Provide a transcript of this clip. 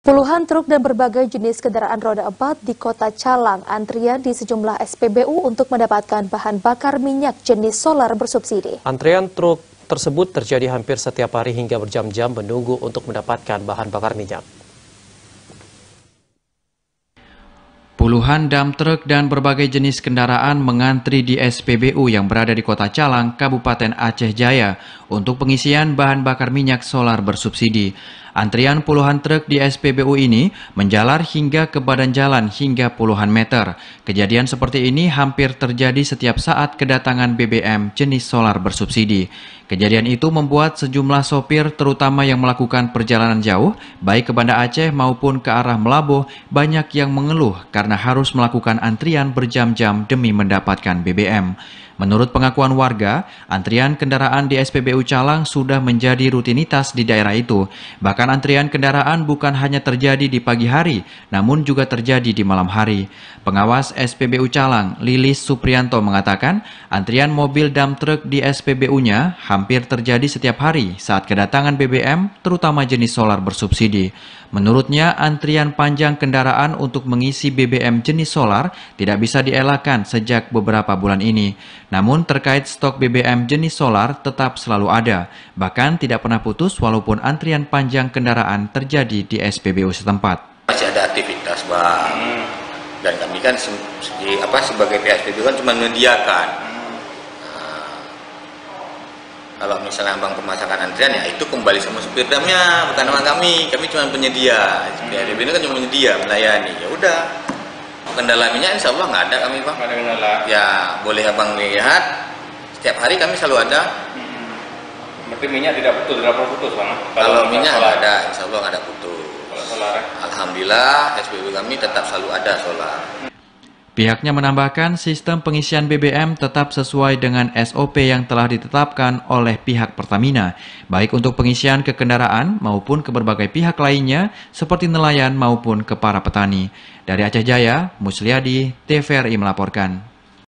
Puluhan truk dan berbagai jenis kendaraan roda 4 di Kota Calang antrian di sejumlah SPBU untuk mendapatkan bahan bakar minyak jenis solar bersubsidi. Antrian truk tersebut terjadi hampir setiap hari hingga berjam-jam menunggu untuk mendapatkan bahan bakar minyak. Puluhan dam truk dan berbagai jenis kendaraan mengantri di SPBU yang berada di Kota Calang, Kabupaten Aceh Jaya untuk pengisian bahan bakar minyak solar bersubsidi. Antrian puluhan truk di SPBU ini menjalar hingga ke badan jalan hingga puluhan meter. Kejadian seperti ini hampir terjadi setiap saat kedatangan BBM jenis solar bersubsidi. Kejadian itu membuat sejumlah sopir terutama yang melakukan perjalanan jauh, baik ke Banda Aceh maupun ke arah Melabuh, banyak yang mengeluh karena harus melakukan antrian berjam-jam demi mendapatkan BBM. Menurut pengakuan warga, antrian kendaraan di SPBU Calang sudah menjadi rutinitas di daerah itu. Bahkan antrian kendaraan bukan hanya terjadi di pagi hari, namun juga terjadi di malam hari. Pengawas SPBU Calang, Lilis Supriyanto mengatakan, antrian mobil dump truck di SPBU-nya hampir terjadi setiap hari saat kedatangan BBM, terutama jenis solar bersubsidi. Menurutnya, antrian panjang kendaraan untuk mengisi BBM jenis solar tidak bisa dielakkan sejak beberapa bulan ini. Namun terkait stok BBM jenis solar tetap selalu ada, bahkan tidak pernah putus walaupun antrian panjang kendaraan terjadi di SPBU setempat. Masih ada aktivitas, Bang. Dan kami kan sebagai pihak SPBU kan cuma menyediakan. Kalau misalnya abang pemasangan antrian, ya itu kembali sama supir damnya, bukan sama kami. Kami cuma penyedia. PSBB ini kan cuma penyedia, melayani. Ya udah. Kendala minyak insya Allah nggak ada kami, Bang. Nggak ada kendala. Ya boleh abang lihat. Setiap hari kami selalu ada. Berarti minyak tidak pernah putus, Bang? Kalau minyak nggak ada, insya Allah nggak ada putus. Kalau solar? Alhamdulillah SPBU kami tetap selalu ada solar. Pihaknya menambahkan sistem pengisian BBM tetap sesuai dengan SOP yang telah ditetapkan oleh pihak Pertamina, baik untuk pengisian ke kendaraan maupun ke berbagai pihak lainnya seperti nelayan maupun ke para petani. Dari Aceh Jaya, Musliadi, TVRI melaporkan.